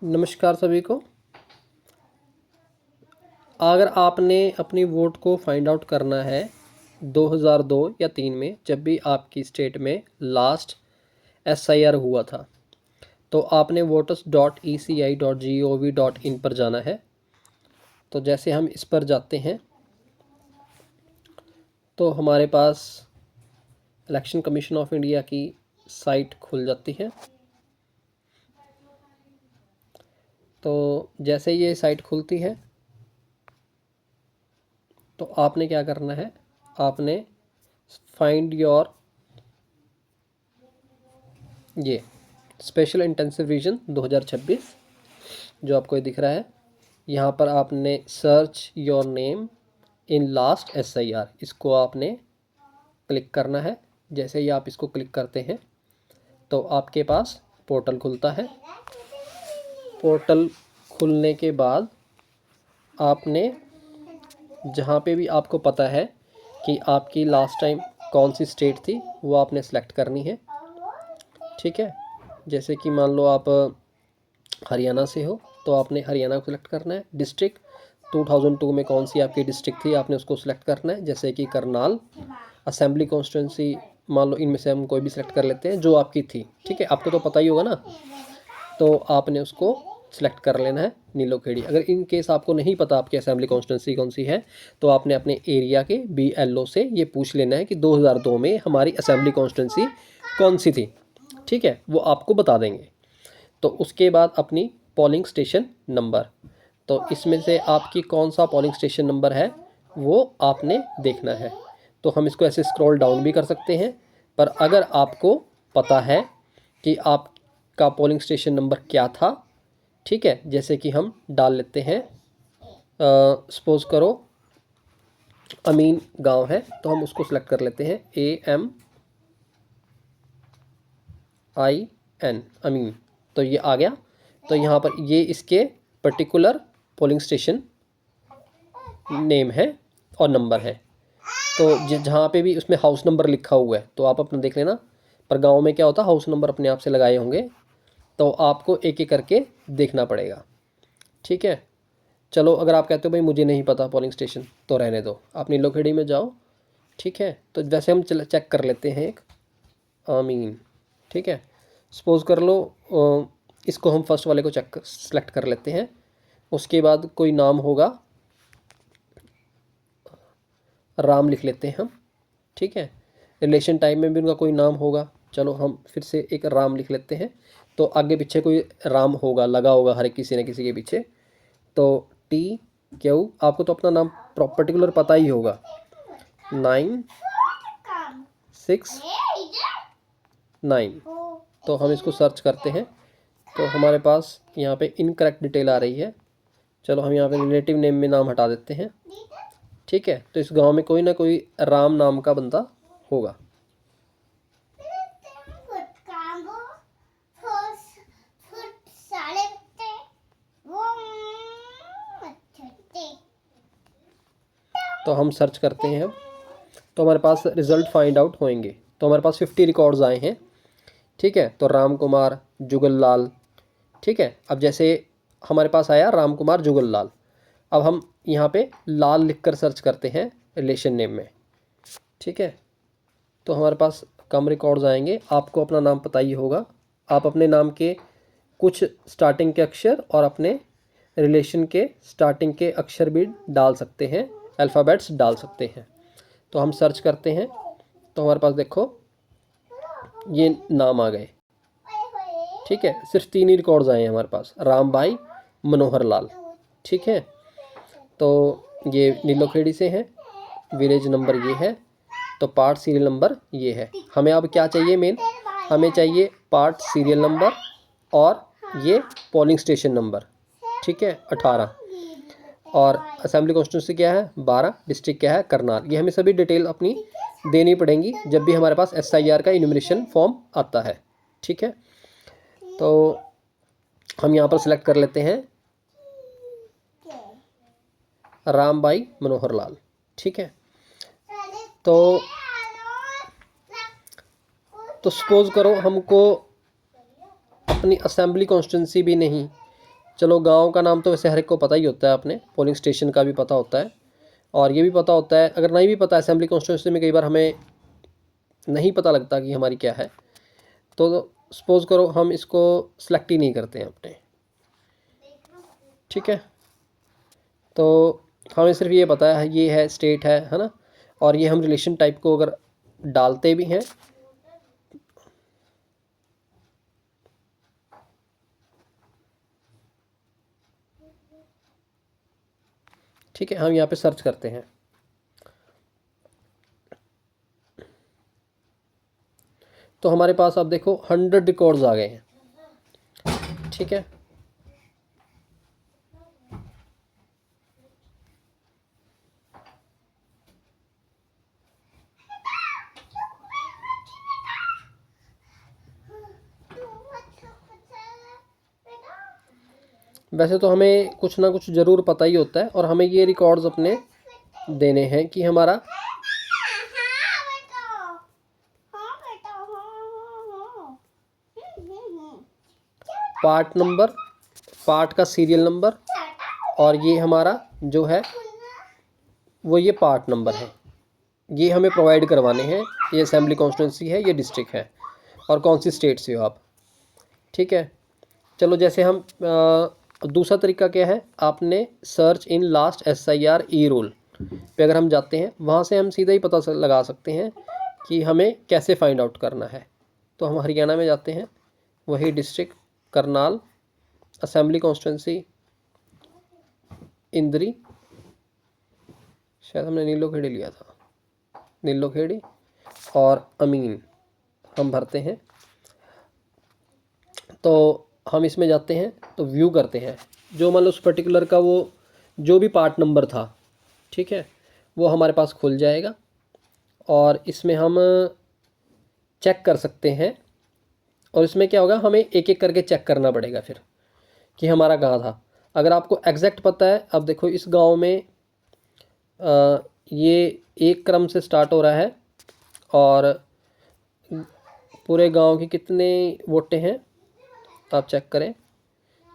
नमस्कार सभी को। अगर आपने अपनी वोट को फाइंड आउट करना है 2002 या 3 में, जब भी आपकी स्टेट में लास्ट SIR हुआ था, तो आपने voters.eci.gov.in पर जाना है। तो जैसे हम इस पर जाते हैं तो हमारे पास इलेक्शन कमीशन ऑफ इंडिया की साइट खुल जाती है। तो जैसे ये साइट खुलती है तो आपने क्या करना है, आपने फाइंड योर ये स्पेशल इंटेंसिव रीजन 2026 जो आपको ये दिख रहा है, यहाँ पर आपने search your name in last SIR, इसको आपने क्लिक करना है। जैसे ही आप इसको क्लिक करते हैं तो आपके पास पोर्टल खुलता है। पोर्टल खुलने के बाद आपने जहाँ पे भी आपको पता है कि आपकी लास्ट टाइम कौन सी स्टेट थी वो आपने सेलेक्ट करनी है। ठीक है, जैसे कि मान लो आप हरियाणा से हो तो आपने हरियाणा को सिलेक्ट करना है। डिस्ट्रिक्ट 2002 में कौन सी आपकी डिस्ट्रिक्ट थी आपने उसको सिलेक्ट करना है, जैसे कि करनाल। असेंबली कॉन्स्टिट्यूंसी मान लो इनमें से हम कोई भी सिलेक्ट कर लेते हैं जो आपकी थी। ठीक है, आपको तो पता ही होगा ना, तो आपने उसको सिलेक्ट कर लेना है नीलोखेड़ी। अगर इन केस आपको नहीं पता आपकी असेंबली कॉन्स्टिट्यूंसी कौन सी है तो आपने अपने एरिया के BLO से ये पूछ लेना है कि 2002 में हमारी असेंबली कॉन्स्टिट्यूंसी कौन सी थी। ठीक है, वो आपको बता देंगे। तो उसके बाद अपनी पोलिंग स्टेशन नंबर, तो इसमें से आपकी कौन सा पोलिंग स्टेशन नंबर है वो आपने देखना है। तो हम इसको ऐसे स्क्रॉल डाउन भी कर सकते हैं, पर अगर आपको पता है कि आपका पोलिंग स्टेशन नंबर क्या था, ठीक है, जैसे कि हम डाल लेते हैं, सपोज़ करो अमीन गांव है तो हम उसको सेलेक्ट कर लेते हैं AMIN अमीन। तो ये आ गया। तो यहाँ पर ये इसके पर्टिकुलर पोलिंग स्टेशन नेम है और नंबर है। तो जहाँ पे भी उसमें हाउस नंबर लिखा हुआ है तो आप अपना देख लेना। पर गांव में क्या होता है, हाउस नंबर अपने आप से लगाए होंगे तो आपको एक एक करके देखना पड़ेगा। ठीक है, चलो अगर आप कहते हो भाई मुझे नहीं पता पोलिंग स्टेशन तो रहने दो, आप नीलोखेड़ी में जाओ। ठीक है, तो वैसे हम चेक कर लेते हैं एक आमीन। ठीक है, सपोज़ कर लो इसको हम फर्स्ट वाले को सेलेक्ट कर लेते हैं। उसके बाद कोई नाम होगा, राम लिख लेते हैं हम। ठीक है, रिलेशन टाइप में भी उनका कोई नाम होगा, चलो हम फिर से एक राम लिख लेते हैं। तो आगे पीछे कोई राम होगा, लगा होगा हर किसी न किसी के पीछे। तो TQ, आपको तो अपना नाम पर्टिकुलर पता ही होगा, 969। तो हम इसको सर्च करते हैं तो हमारे पास यहाँ पे इनकरेक्ट डिटेल आ रही है। चलो हम यहाँ पे रिलेटिव नेम में नाम हटा देते हैं। ठीक है, तो इस गांव में कोई ना कोई राम नाम का बंदा होगा। तो हम सर्च करते हैं तो हमारे पास रिज़ल्ट फाइंड आउट होंगे। तो हमारे पास 50 रिकॉर्ड्स आए हैं। ठीक है, तो राम कुमार जुगल लाल। ठीक है, अब जैसे हमारे पास आया राम कुमार जुगल लाल, अब हम यहाँ पे लाल लिखकर सर्च करते हैं रिलेशन नेम में। ठीक है, तो हमारे पास कम रिकॉर्ड्स आएंगे। आपको अपना नाम पता ही होगा, आप अपने नाम के कुछ स्टार्टिंग के अक्षर और अपने रिलेशन के स्टार्टिंग के अक्षर भी डाल सकते हैं, अल्फ़ाबेट्स डाल सकते हैं। तो हम सर्च करते हैं तो हमारे पास देखो ये नाम आ गए। ठीक है, सिर्फ 3 ही रिकॉर्ड्स आए हैं हमारे पास, राम भाई मनोहर लाल। ठीक है, तो ये नीलोखेड़ी से हैं, विलेज नंबर ये है, तो पार्ट सीरियल नंबर ये है। हमें अब क्या चाहिए, मेन हमें चाहिए पार्ट सीरियल नंबर और ये पोलिंग स्टेशन नंबर। ठीक है, 18, और असेंबली कॉन्स्टिट्यूंसी क्या है 12, डिस्ट्रिक्ट क्या है करनाल। ये हमें सभी डिटेल अपनी देनी पड़ेंगी जब भी हमारे पास SIR का इन्यूमरेशन फॉर्म आता है। ठीक है, तो हम यहाँ पर सिलेक्ट कर लेते हैं राम भाई मनोहर लाल। ठीक है, तो सपोज़ करो हमको अपनी असेंबली कॉन्स्टिट्यूंसी भी नहीं, चलो गांव का नाम तो वैसे हर एक को पता ही होता है, अपने पोलिंग स्टेशन का भी पता होता है, और ये भी पता होता है। अगर नहीं भी पता, असेंबली कॉन्स्टिट्यूंसी में कई बार हमें नहीं पता लगता कि हमारी क्या है, तो सपोज़ करो हम इसको सेलेक्ट ही नहीं करते हैं अपने, ठीक है। तो हमें सिर्फ ये पता है ये है स्टेट है ना, और ये हम रिलेशन टाइप को अगर डालते भी हैं, ठीक है, हम यहाँ पे सर्च करते हैं, तो हमारे पास अब देखो 100 रिकॉर्ड्स आ गए हैं, ठीक है। वैसे तो हमें कुछ ना कुछ ज़रूर पता ही होता है, और हमें ये रिकॉर्ड्स अपने देने हैं कि हमारा पार्ट नंबर, पार्ट का सीरियल नंबर, और ये हमारा जो है वो ये पार्ट नंबर है, ये हमें प्रोवाइड करवाने हैं। ये असेंबली कॉन्स्टिट्यूंसी है, ये डिस्ट्रिक्ट है, और कौन सी स्टेट से हो आप, ठीक है। चलो जैसे हम दूसरा तरीका क्या है, आपने search in last SIR E roll पे अगर हम जाते हैं, वहाँ से हम सीधा ही पता लगा सकते हैं कि हमें कैसे फाइंड आउट करना है। तो हम हरियाणा में जाते हैं, वही डिस्ट्रिक्ट करनाल, असेंबली कॉन्स्टिट्यूंसी इंद्री, शायद हमने नीलोखेड़ी लिया था, नीलोखेड़ी और अमीन हम भरते हैं। तो हम इसमें जाते हैं तो व्यू करते हैं, जो मान लो उस पर्टिकुलर का वो जो भी पार्ट नंबर था, ठीक है, वो हमारे पास खुल जाएगा, और इसमें हम चेक कर सकते हैं। और इसमें क्या होगा, हमें एक एक करके चेक करना पड़ेगा फिर कि हमारा कहाँ था। अगर आपको एग्जैक्ट पता है, अब देखो इस गांव में ये एक क्रम से स्टार्ट हो रहा है, और पूरे गांव की कितने वोटें हैं आप चेक करें,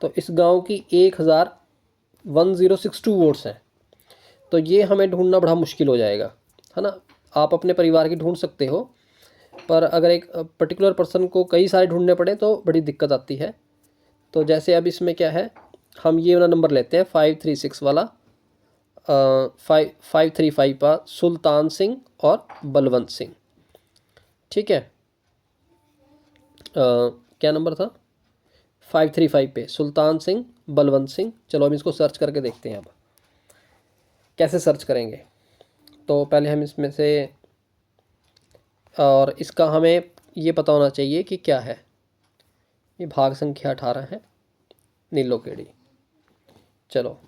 तो इस गांव की 1062 वोट्स हैं। तो ये हमें ढूंढना बड़ा मुश्किल हो जाएगा, है ना। आप अपने परिवार की ढूंढ सकते हो, पर अगर एक पर्टिकुलर पर्सन को कई सारे ढूंढने पड़े तो बड़ी दिक्कत आती है। तो जैसे अब इसमें क्या है, हम ये वाला नंबर लेते हैं 536 वाला, 535 का सुल्तान सिंह और बलवंत सिंह, ठीक है। क्या नंबर था, 535 पे सुल्तान सिंह बलवंत सिंह। चलो हम इसको सर्च करके देखते हैं। अब कैसे सर्च करेंगे, तो पहले हम इसमें से, और इसका हमें ये पता होना चाहिए कि क्या है, ये भाग संख्या 18 है, नीलोखेड़ी। चलो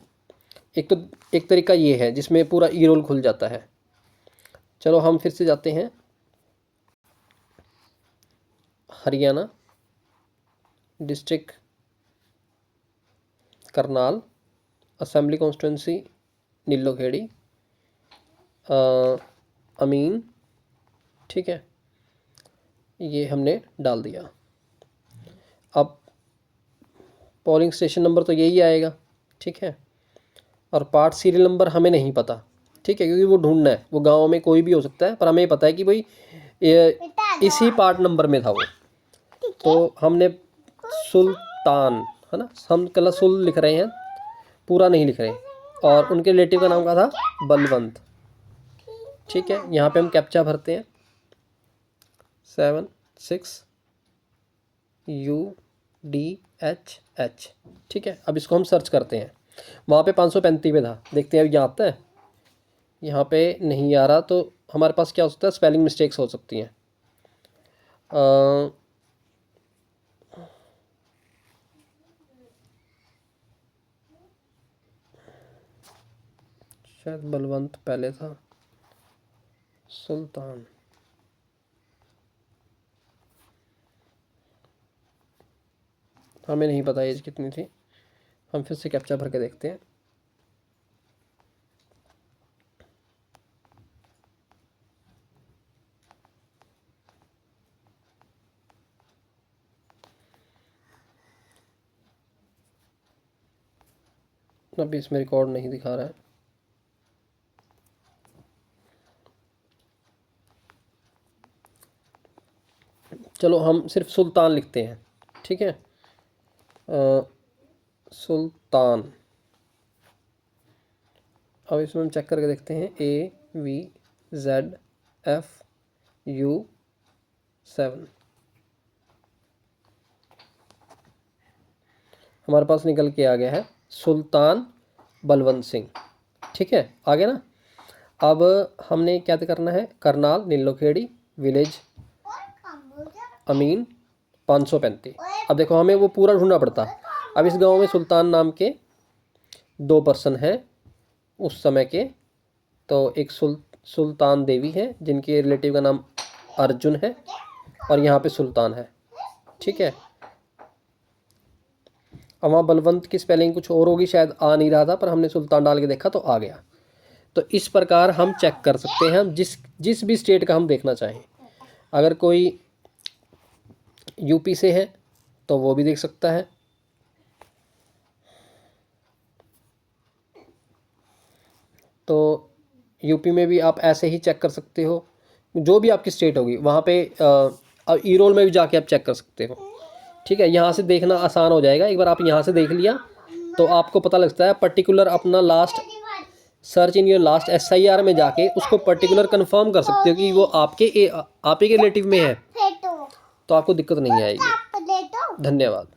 एक तरीका ये है जिसमें पूरा ई रोल खुल जाता है। चलो हम फिर से जाते हैं Haryana, district Karnal, assembly constituency Nilokheri, Amin, ठीक है, ये हमने डाल दिया। अब पोलिंग स्टेशन नंबर तो यही आएगा, ठीक है, और पार्ट सीरियल नंबर हमें नहीं पता, ठीक है, क्योंकि वो ढूंढना है, वो गांव में कोई भी हो सकता है, पर हमें पता है कि भाई ये इसी पार्ट नंबर में था वो। तो हमने सुल्तान, है ना, हम कल सुल लिख रहे हैं, पूरा नहीं लिख रहे, और उनके रिलेटिव का नाम क्या था, बलवंत, ठीक है। यहाँ पे हम कैप्चा भरते हैं 76UDHH, ठीक है। अब इसको हम सर्च करते हैं, वहाँ पे 535 पे था, देखते हैं अब यहाँ आता है, यहाँ पे नहीं आ रहा, तो हमारे पास क्या हो सकता है, स्पेलिंग मिस्टेक्स हो सकती हैं। शायद बलवंत पहले था, सुल्तान, हमें नहीं पता एज कितनी थी, हम फिर से कैप्चा भर के देखते हैं। अभी इसमें रिकॉर्ड नहीं दिखा रहा है। चलो हम सिर्फ सुल्तान लिखते हैं, ठीक है। सुल्तान। अब इसमें हम चेक करके देखते हैं, AVZFU7 हमारे पास निकल के आ गया है सुल्तान बलवंत सिंह, ठीक है, आ गया ना। अब हमने क्या करना है, करनाल नीलोखेड़ी विलेज अमीन 535। अब देखो हमें वो पूरा ढूंढना पड़ता। अब इस गांव में सुल्तान नाम के 2 पर्सन हैं उस समय के। तो एक सुल्तान देवी है जिनके रिलेटिव का नाम अर्जुन है, और यहाँ पे सुल्तान है, ठीक है। अब वहाँ बलवंत की स्पेलिंग कुछ और होगी, शायद आ नहीं रहा था, पर हमने सुल्तान डाल के देखा तो आ गया। तो इस प्रकार हम चेक कर सकते हैं, हम जिस भी स्टेट का हम देखना चाहें। अगर कोई यूपी से है तो वो भी देख सकता है, तो यूपी में भी आप ऐसे ही चेक कर सकते हो। जो भी आपकी स्टेट होगी वहाँ पे ई रोल में भी जाके आप चेक कर सकते हो, ठीक है। यहाँ से देखना आसान हो जाएगा। एक बार आप यहाँ से देख लिया तो आपको पता लगता है पर्टिकुलर अपना last search in your last SIR में जाके उसको पर्टिकुलर कंफर्म कर सकते हो कि वो आप ही के रिलेटिव में है, तो आपको दिक्कत नहीं आएगी। धन्यवाद।